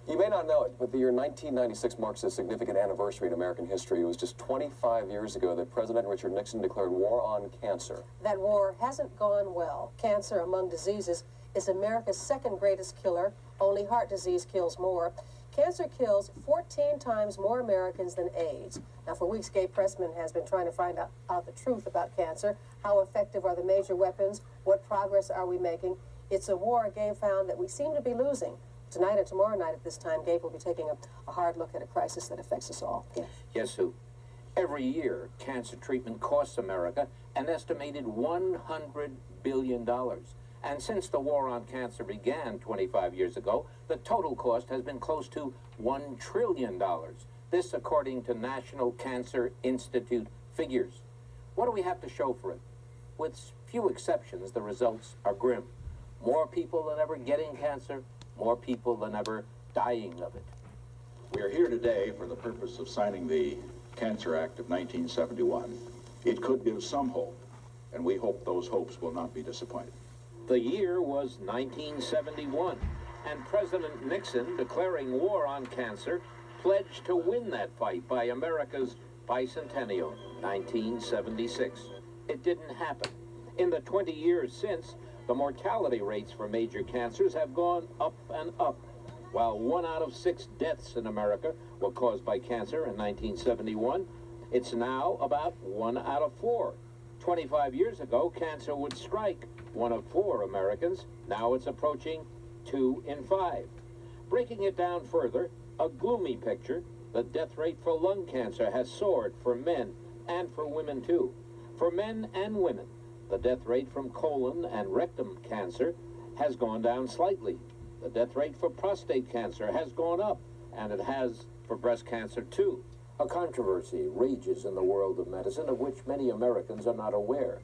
You may not know it, but the year 1996 marks a significant anniversary in American history. It was just 25 years ago that President Richard Nixon declared war on cancer. That war hasn't gone well. Cancer, among diseases, is America's second greatest killer. Only heart disease kills more. Cancer kills 14 times more Americans than AIDS. Now, for weeks, Gabe Pressman has been trying to find out the truth about cancer. How effective are the major weapons? What progress are we making? It's a war, Gabe found, that we seem to be losing. Tonight and tomorrow night at this time, Gabe will be taking a hard look at a crisis that affects us all. Yeah. Yes, Sue. Every year, cancer treatment costs America an estimated $100 billion. And since the war on cancer began 25 years ago, the total cost has been close to $1 trillion. This according to National Cancer Institute figures. What do we have to show for it? With few exceptions, the results are grim. More people than ever getting cancer, more people than ever dying of it. We are here today for the purpose of signing the Cancer Act of 1971. It could give some hope, and we hope those hopes will not be disappointed. The year was 1971, and President Nixon, declaring war on cancer, pledged to win that fight by America's bicentennial, 1976. It didn't happen. In the 20 years since, the mortality rates for major cancers have gone up and up. While 1 out of 6 deaths in America were caused by cancer in 1971, it's now about 1 out of 4. 25 years ago, cancer would strike 1 of 4 Americans. Now it's approaching 2 in 5. Breaking it down further, a gloomy picture, the death rate for lung cancer has soared for men and for women too. For men and women, the death rate from colon and rectum cancer has gone down slightly. The death rate for prostate cancer has gone up, and it has for breast cancer too. A controversy rages in the world of medicine of which many Americans are not aware.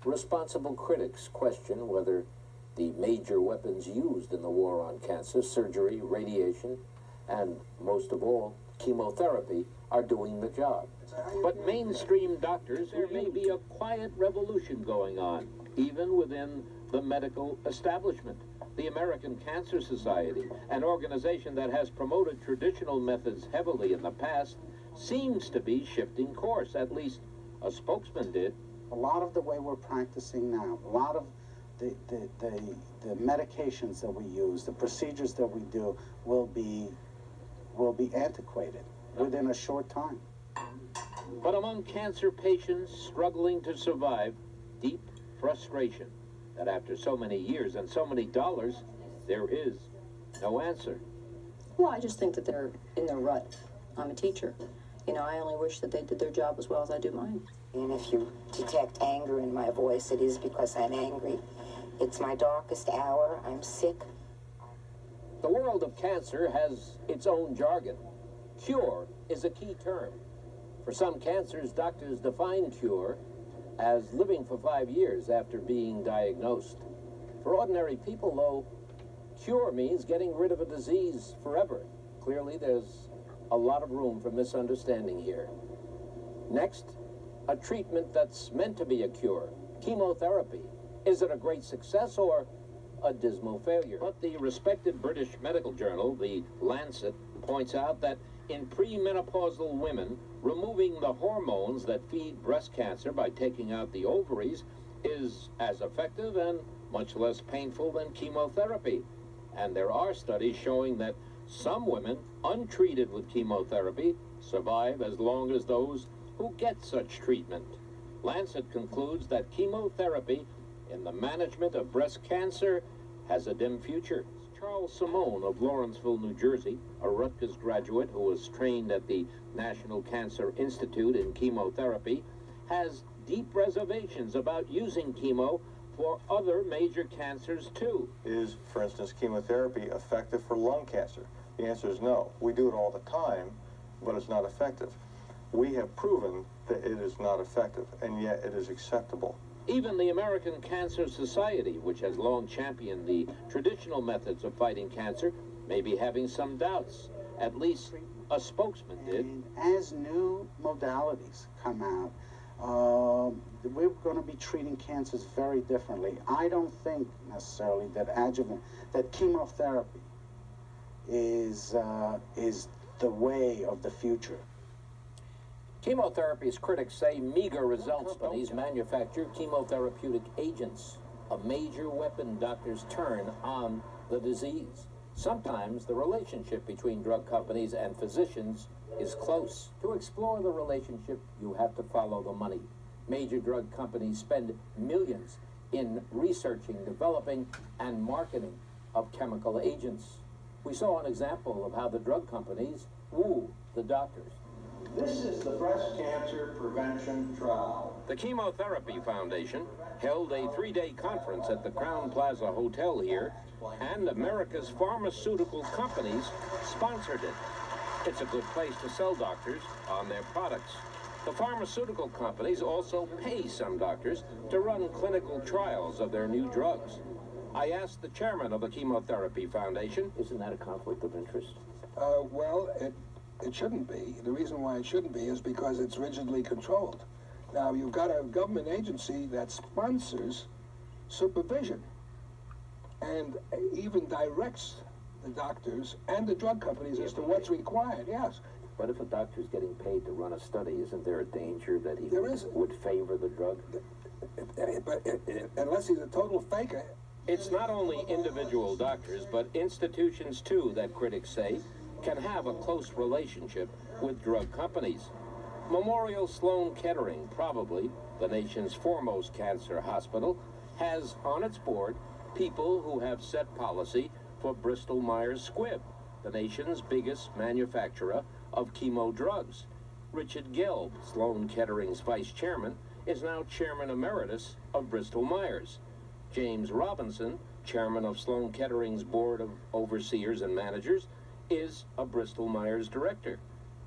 Responsible critics question whether the major weapons used in the war on cancer, surgery, radiation, and most of all, chemotherapy, are doing the job. But mainstream doctors, there may be a quiet revolution going on, even within the medical establishment. The American Cancer Society, an organization that has promoted traditional methods heavily in the past, seems to be shifting course. At least a spokesman did. A lot of the way we're practicing now, a lot of the medications that we use, the procedures that we do will be antiquated within a short time. But among cancer patients struggling to survive, deep frustration that after so many years and so many dollars, there is no answer. Well, I just think that they're in their rut. I'm a teacher. You know, I only wish that they did their job as well as I do mine. And if you detect anger in my voice, it is because I'm angry. It's my darkest hour. I'm sick. The world of cancer has its own jargon. Cure is a key term. For some cancers, doctors define cure as living for 5 years after being diagnosed. For ordinary people, though, cure means getting rid of a disease forever. Clearly, there's a lot of room for misunderstanding here. Next, a treatment that's meant to be a cure, chemotherapy. Is it a great success or a dismal failure? But the respected British medical journal, the Lancet, points out that in premenopausal women, removing the hormones that feed breast cancer by taking out the ovaries is as effective and much less painful than chemotherapy. And there are studies showing that some women, untreated with chemotherapy, survive as long as those who get such treatment. Lancet concludes that chemotherapy in the management of breast cancer has a dim future. Charles Simone of Lawrenceville, New Jersey, a Rutgers graduate who was trained at the National Cancer Institute in chemotherapy, has deep reservations about using chemo for other major cancers too. Is, for instance, chemotherapy effective for lung cancer? The answer is no. We do it all the time, but it's not effective. We have proven that it is not effective, and yet it is acceptable. Even the American Cancer Society, which has long championed the traditional methods of fighting cancer, may be having some doubts. At least a spokesman did. And as new modalities come out, we're going to be treating cancers very differently. I don't think necessarily that chemotherapy is the way of the future. Chemotherapy's critics say meager results for these manufactured chemotherapeutic agents, a major weapon doctors turn on the disease. Sometimes the relationship between drug companies and physicians is close. To explore the relationship, you have to follow the money. Major drug companies spend millions in researching, developing, and marketing of chemical agents. We saw an example of how the drug companies woo the doctors. This is the breast cancer prevention trial. The Chemotherapy Foundation held a 3-day conference at the Crown Plaza Hotel here, and America's pharmaceutical companies sponsored it. It's a good place to sell doctors on their products. The pharmaceutical companies also pay some doctors to run clinical trials of their new drugs. I asked the chairman of the Chemotherapy Foundation, isn't that a conflict of interest? Well, it shouldn't be. The reason why it shouldn't be is because it's rigidly controlled. Now, you've got a government agency that sponsors supervision and even directs the doctors and the drug companies as to what's required, yes. But if a doctor's getting paid to run a study, isn't there a danger that he would favor the drug? But unless he's a total faker. It's not only individual doctors, but institutions too, that critics say, can have a close relationship with drug companies. Memorial Sloan Kettering, probably the nation's foremost cancer hospital, has on its board people who have set policy for Bristol Myers Squibb, the nation's biggest manufacturer of chemo drugs. Richard Gabe, Sloan Kettering's vice chairman, is now chairman emeritus of Bristol Myers. James Robinson, chairman of Sloan Kettering's board of overseers and managers, is a Bristol Myers director.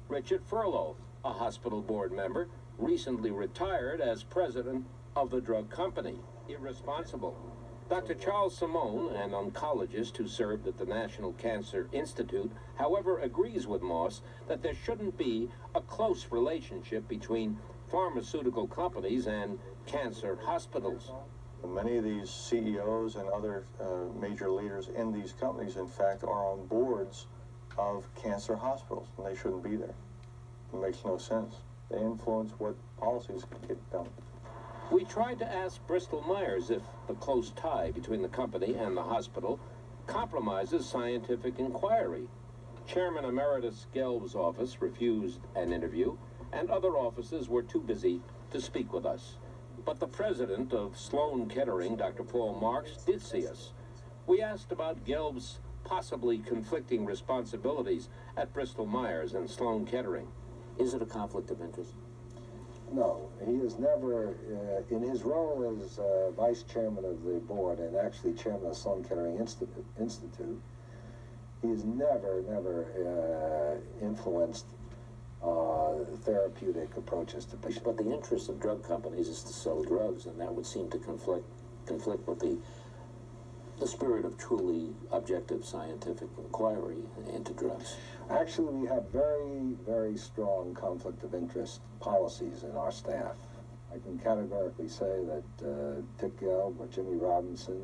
Richard Furlow, a hospital board member, recently retired as president of the drug company. Irresponsible. Dr. Charles Simone, an oncologist who served at the National Cancer Institute, however, agrees with Moss that there shouldn't be a close relationship between pharmaceutical companies and cancer hospitals. Many of these CEOs and other major leaders in these companies, in fact, are on boards of cancer hospitals, and they shouldn't be there. It makes no sense. They influence what policies get done. We tried to ask Bristol Myers if the close tie between the company and the hospital compromises scientific inquiry. Chairman Emeritus Gelb's office refused an interview, and other offices were too busy to speak with us. But the president of Sloan Kettering, Dr. Paul Marks, did see us. We asked about Gelb's possibly conflicting responsibilities at Bristol Myers and Sloan Kettering. Is it a conflict of interest? No, he is never, in his role as vice chairman of the board and actually chairman of Sloan Kettering Institute, he has never influenced therapeutic approaches to patients. But the interest of drug companies is to sell drugs, and that would seem to conflict with the spirit of truly objective scientific inquiry into drugs. Actually, we have very, very strong conflict of interest policies in our staff. I can categorically say that Dick Gelb or Jimmy Robinson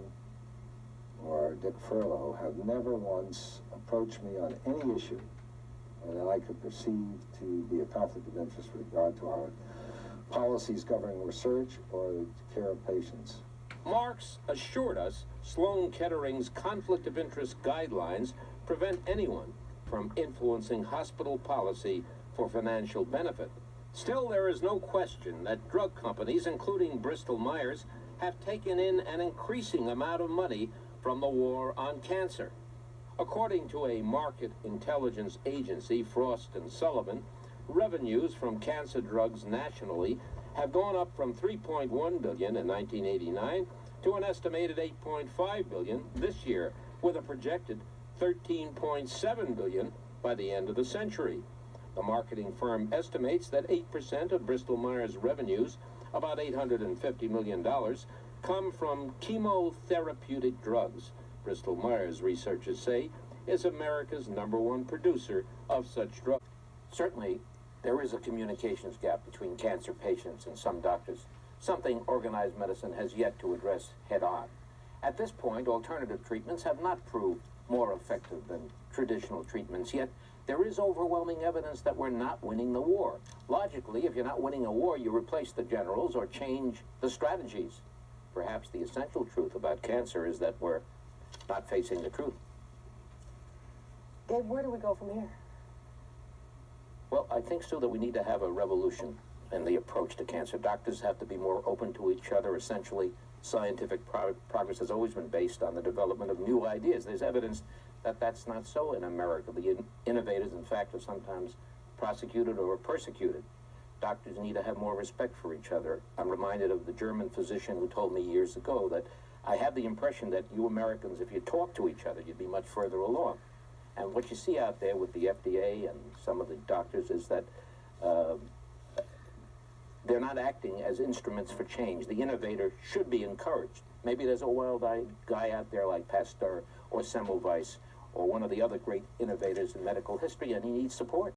or Dick Furlow have never once approached me on any issue that I could perceive to be a conflict of interest with regard to our policies governing research or the care of patients. Marks assured us Sloan Kettering's conflict of interest guidelines prevent anyone from influencing hospital policy for financial benefit. Still, there is no question that drug companies, including Bristol Myers, have taken in an increasing amount of money from the war on cancer. According to a market intelligence agency, Frost & Sullivan, revenues from cancer drugs nationally have gone up from $3.1 billion in 1989 to an estimated $8.5 billion this year, with a projected $13.7 billion by the end of the century. The marketing firm estimates that 8% of Bristol Myers' revenues, about $850 million, come from chemotherapeutic drugs. Bristol Myers, researchers say, is America's #1 producer of such drugs. Certainly, there is a communications gap between cancer patients and some doctors, something organized medicine has yet to address head-on. At this point, alternative treatments have not proved more effective than traditional treatments, yet there is overwhelming evidence that we're not winning the war. Logically, if you're not winning a war, you replace the generals or change the strategies. Perhaps the essential truth about cancer is that we're not facing the truth. Gabe, where do we go from here? Well, I think, Sue, that we need to have a revolution in the approach to cancer. Doctors have to be more open to each other. Essentially, scientific progress has always been based on the development of new ideas. There's evidence that that's not so in America. The innovators, in fact, are sometimes prosecuted or persecuted. Doctors need to have more respect for each other. I'm reminded of the German physician who told me years ago that I have the impression that you Americans, if you talk to each other, you'd be much further along. And what you see out there with the FDA and some of the doctors is that they're not acting as instruments for change. The innovator should be encouraged. Maybe there's a wild-eyed guy out there like Pasteur or Semmelweis or one of the other great innovators in medical history, and he needs support.